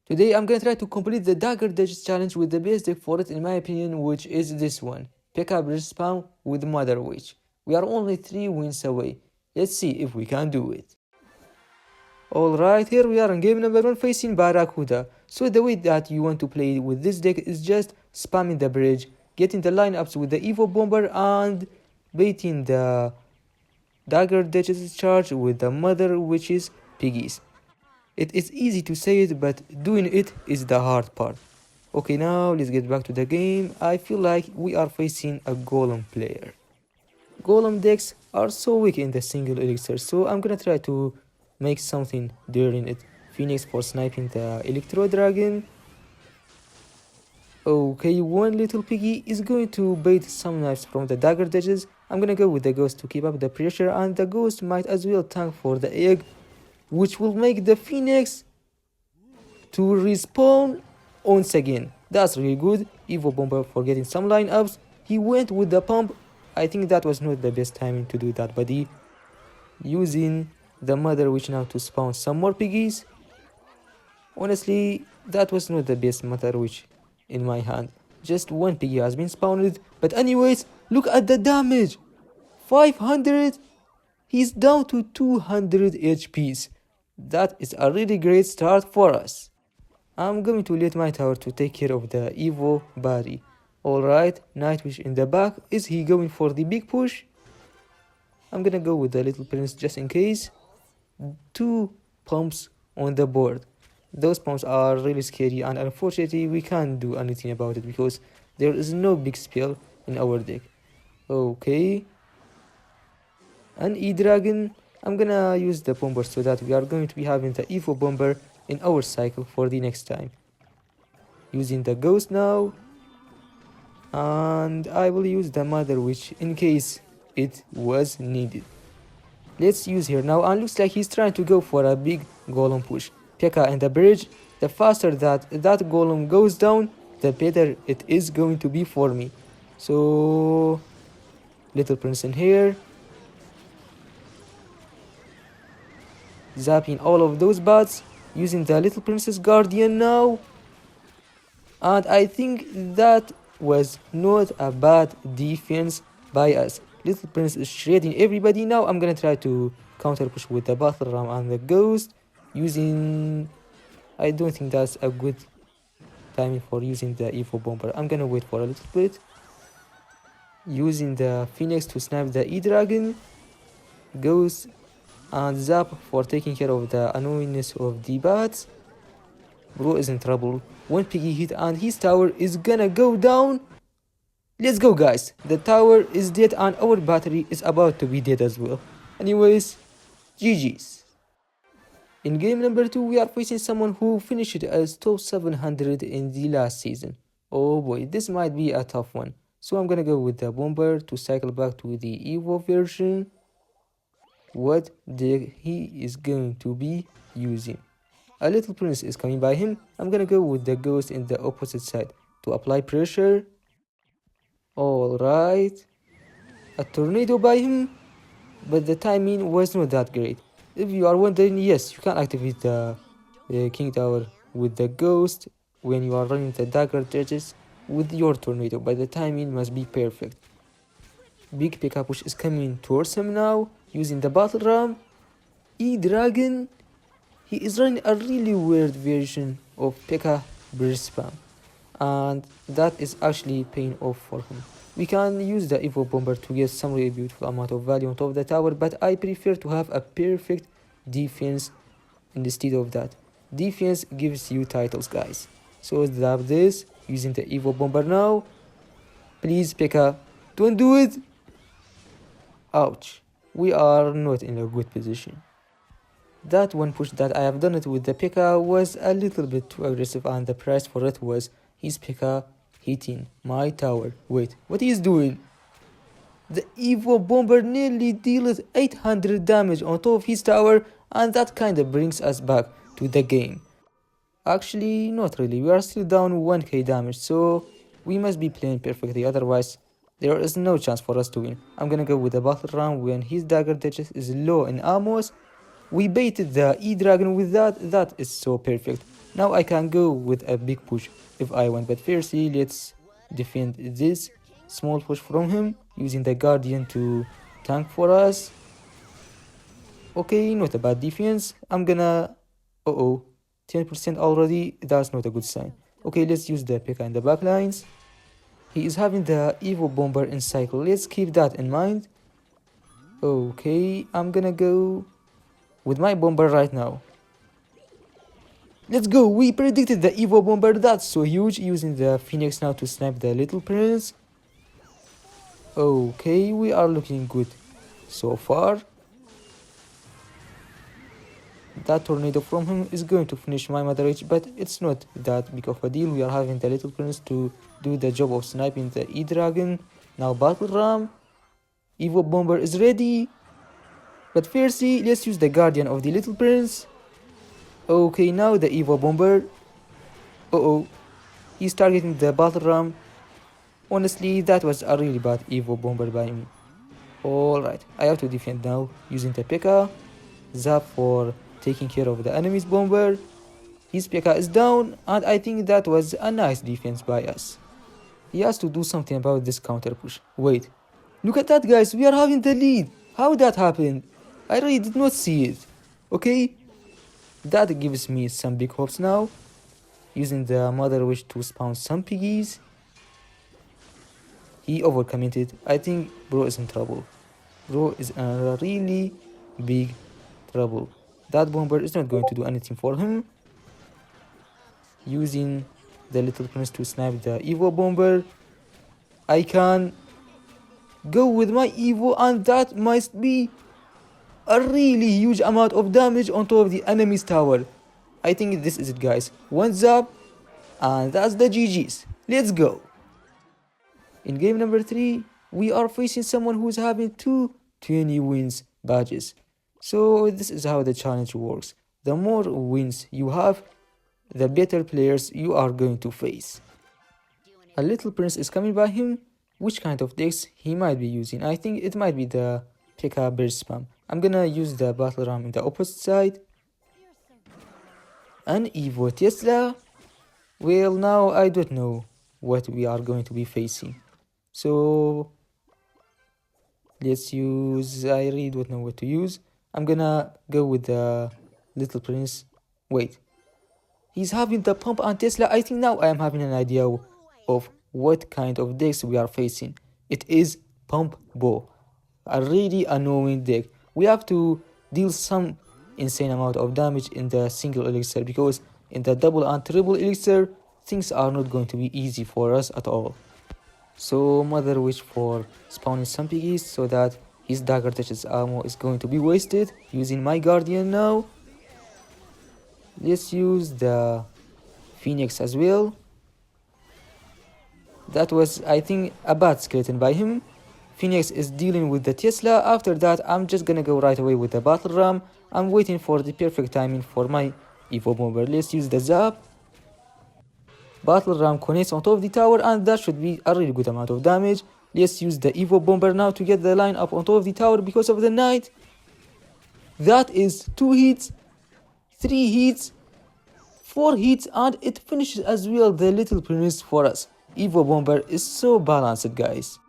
Today I'm gonna try to complete the Dagger Duchess challenge with the best deck for it in my opinion, which is this one. Pekka Bridge Spam with Mother Witch. We are only 3 wins away. Let's see if we can do it. Alright, here we are in game number 1 facing Barracuda. So the way that you want to play with this deck is just spamming the bridge, getting the lineups with the Evo Bomber and baiting the Dagger Duchess charge with the Mother Witch's piggies. It is easy to say it, but doing it is the hard part. Okay, now let's get back to the game. I feel like we are facing a Golem player. Golem decks are so weak in the single elixir, so I'm gonna try to make something during it. Phoenix for sniping the Electro Dragon. Okay, one little piggy is going to bait some knives from the Dagger Duchess. I'm gonna go with the Ghost to keep up the pressure, and the Ghost might as well tank for the egg, which will make the Phoenix to respawn once again. That's really good. Evo Bomber for getting some lineups. He went with the pump. I think that was not the best timing to do that, buddy. Using the Mother Witch now to spawn some more piggies. Honestly, that was not the best Mother Witch in my hand. Just one piggy has been spawned. But anyways, look at the damage. 500. He's down to 200 HPs. That is a really great start for us. I'm going to let my tower to take care of the Evo Barry. Alright, Nightwish in the back. Is he going for the big push? I'm gonna go with the Little Prince just in case. 2 pumps on the board. Those pumps are really scary, and unfortunately we can't do anything about it because there is no big spell in our deck. Okay. An E-Dragon. I'm gonna use the bomber so that we are going to be having the Evo Bomber in our cycle for the next time. Using the Ghost now. And I will use the Mother Witch in case it was needed. Let's use here now, and looks like he's trying to go for a big Golem push. Pekka and the bridge. The faster that Golem goes down, the better it is going to be for me. So, Little Prince in here. Zapping all of those bats. Using the Little Prince's Guardian now. And I think that was not a bad defense by us. Little Prince is shredding everybody. Now I'm gonna try to counter push with the Battle Ram and the Ghost. Using... I don't think that's a good timing for using the Evo Bomber. I'm gonna wait for a little bit. Using the Phoenix to snipe the E-Dragon. Ghost and Zap for taking care of the annoyingness of the bats. Bro is in trouble. One piggy hit and his tower is gonna go down. Let's go, guys. The tower is dead and our battery is about to be dead as well. Anyways, GG's. In game number 2, we are facing someone who finished as top 700 in the last season. Oh boy, this might be a tough one. So I'm gonna go with the Bomber to cycle back to the Evo version. What deck he is going to be using? A Little Prince is coming by him. I'm gonna go with the Ghost in the opposite side to apply pressure. Alright. A tornado by him, but the timing was not that great. If you are wondering, yes, you can activate the King Tower with the Ghost when you are running the Dagger Duchess with your tornado, but the timing must be perfect. Big Pekka push is coming towards him now, using the Battle Ram. E-Dragon. He is running a really weird version of Pekka Bridge Spam, and that is actually paying off for him. We can use the Evo Bomber to get some really beautiful amount of value on top of the tower, but I prefer to have a perfect defense instead of that. Defense gives you titles, guys. So zap this, using the Evo Bomber now. Please, Pekka, don't do it. Ouch. We are not in a good position. That one push that I have done it with the Pekka was a little bit too aggressive, and the price for it was his Pekka hitting my tower. Wait, what he is doing? The Evo Bomber nearly deals 800 damage on top of his tower, and that kinda brings us back to the game. Actually, not really. We are still down 1k damage, so we must be playing perfectly, otherwise there is no chance for us to win. I'm gonna go with the Battle Ram when his Dagger Duchess is low in ammos. We baited the E-Dragon with that. That is so perfect. Now I can go with a big push if I want, but firstly let's defend this small push from him using the Guardian to tank for us. Okay, not a bad defense. I'm gonna... Uh-oh, 10% already. That's not a good sign. Okay, let's use the Pekka in the back lines. He is having the Evo Bomber in cycle. Let's keep that in mind. Okay, I'm gonna go with my Bomber right now. Let's go! We predicted the Evo Bomber. That's so huge. Using the Phoenix now to snipe the little prince. Okay, we are looking good so far. That tornado from him is going to finish my Mother Witch, but it's not that big of a deal. We are having the little prince to do the job of sniping the E-Dragon. Now Battle Ram. Evo Bomber is ready. But firstly, let's use the Guardian of the little prince. Okay, now the Evo Bomber. Uh-oh. He's targeting the Battle Ram. Honestly, that was a really bad Evo Bomber by me. Alright, I have to defend now using the Pekka. Zap for taking care of the enemy's bomber. His Pekka is down, and I think that was a nice defense by us. He has to do something about this counter push. Wait, look at that, guys. We are having the lead. How that happened? I really did not see it. Okay, that gives me some big hopes now. Using the Mother Witch to spawn some piggies. He overcommitted. I think bro is in trouble. Bro is in a really big trouble. That bomber is not going to do anything for him. Using the little prince to snipe the Evo bomber. I can go with my Evo, and that must be a really huge amount of damage on top of the enemy's tower. I think this is it, guys. One zap, and that's the GG's. Let's go. In game number 3, we are facing someone who's having 2 20 wins badges. So this is how the challenge works. The more wins you have, the better players you are going to face. A little prince is coming by him. Which kind of decks he might be using? I think it might be the Pekka burst spam. I'm gonna use the battle ram in the opposite side. An Evo Tesla. Well, now I don't know what we are going to be facing. So let's use... I really don't know what to use. I'm gonna go with the little prince. Wait, he's having the pump and Tesla. I think now I am having an idea of what kind of decks we are facing. It is pump bow, a really annoying deck. We have to deal some insane amount of damage in the single elixir, because in the double and triple elixir things are not going to be easy for us at all. So Mother Witch for spawning some piggies so that his Dagger Duchess ammo is going to be wasted. Using my Guardian now. Let's use the Phoenix as well. That was, I think, a bad skeleton by him. Phoenix is dealing with the Tesla. After that, I'm just gonna go right away with the Battle Ram. I'm waiting for the perfect timing for my Evo Bomber. Let's use the Zap. Battle Ram connects on top of the tower, and that should be a really good amount of damage. Let's use the Evo Bomber now to get the line up on top of the tower because of the Knight. That is 2 hits, 3 hits, 4 hits, and it finishes as well the little prince for us. Evo Bomber is so balanced, guys.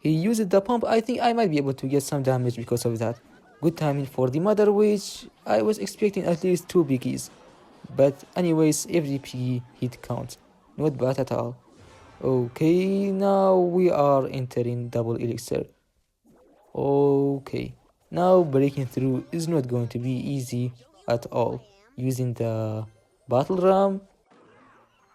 He used the pump. I think I might be able to get some damage because of that. Good timing for the Mother Witch. I was expecting at least 2 piggies. But anyways, every piggy hit counts. Not bad at all. Okay, now we are entering double elixir. Okay, now breaking through is not going to be easy at all. Using the battle ram,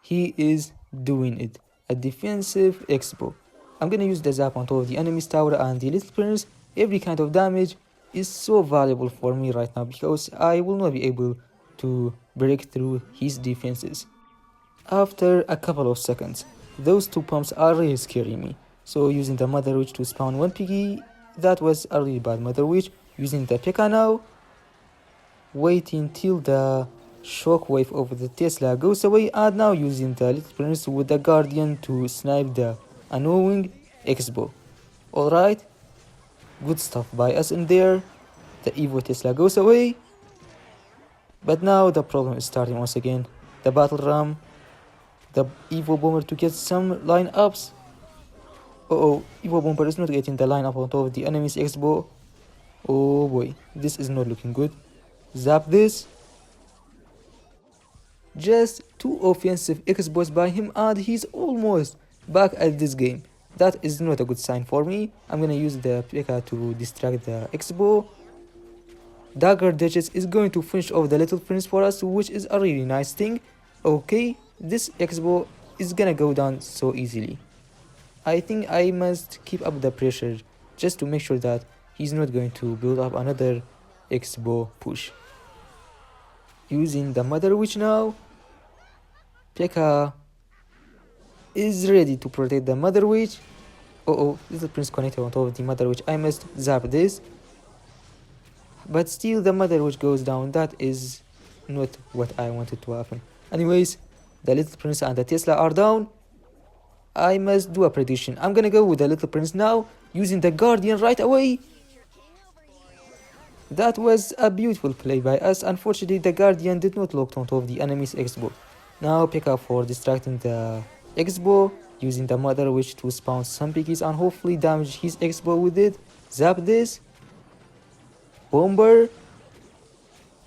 he is doing it. A defensive expo. I'm gonna use the zap on top of the enemy's tower and the little prince. Every kind of damage is so valuable for me right now, because I will not be able to break through his defenses. After a couple of seconds, those 2 pumps are really scaring me. So using the Mother Witch to spawn 1 piggy, that was a really bad Mother Witch. Using the Pekka now, waiting till the shockwave of the Tesla goes away, and now using the little prince with the Guardian to snipe the annoying expo. Alright, good stuff by us in there. The Evo Tesla goes away. But now the problem is starting once again. The battle ram, the Evo Bomber to get some lineups. Oh, Evo Bomber is not getting the lineup on top of the enemy's X-Bow. Oh boy, this is not looking good. Zap this. Just 2 offensive X-Bows by him and he's almost back at this game. That is not a good sign for me. I'm gonna use the Pekka to distract the X-Bow. Dagger Duchess is going to finish off the little prince for us, which is a really nice thing. Okay, this X-Bow is gonna go down so easily. I think I must keep up the pressure just to make sure that he's not going to build up another X-Bow push. Using the Mother Witch now, Pekka is ready to protect the Mother Witch. Oh, little prince connected on top of the Mother Witch. I must zap this. But still the Mother Witch goes down. That is not what I wanted to happen. Anyways, the little prince and the Tesla are down. I must do a prediction. I'm gonna go with the little prince now, using the Guardian right away. That was a beautiful play by us. Unfortunately, the Guardian did not lock on top of the enemy's X-Bow. Now Pekka for distracting the X-Bow, using the Mother Witch to spawn some piggies and hopefully damage his X-Bow with it. Zap this. Bomber.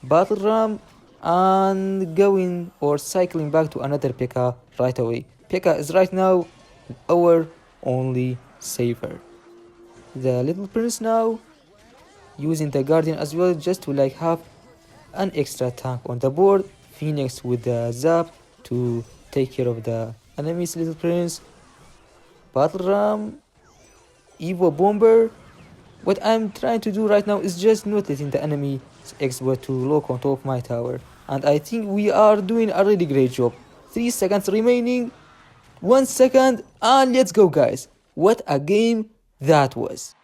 Battle Ram. And going or cycling back to another Pekka right away. Pekka is right now our only saver. The little prince now using the Guardian as well, just to like have an extra tank on the board. Phoenix with the zap to take care of the enemy's little prince. Battle Ram, Evo Bomber. What I'm trying to do right now is just not letting the enemy's X-Bow to lock on top of my tower, and I think we are doing a really great job. 3 seconds remaining, 1 second, and let's go guys. What a game that was.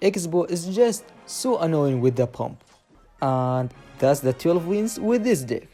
X-Bow is just so annoying with the pump. And that's the 12 wins with this deck.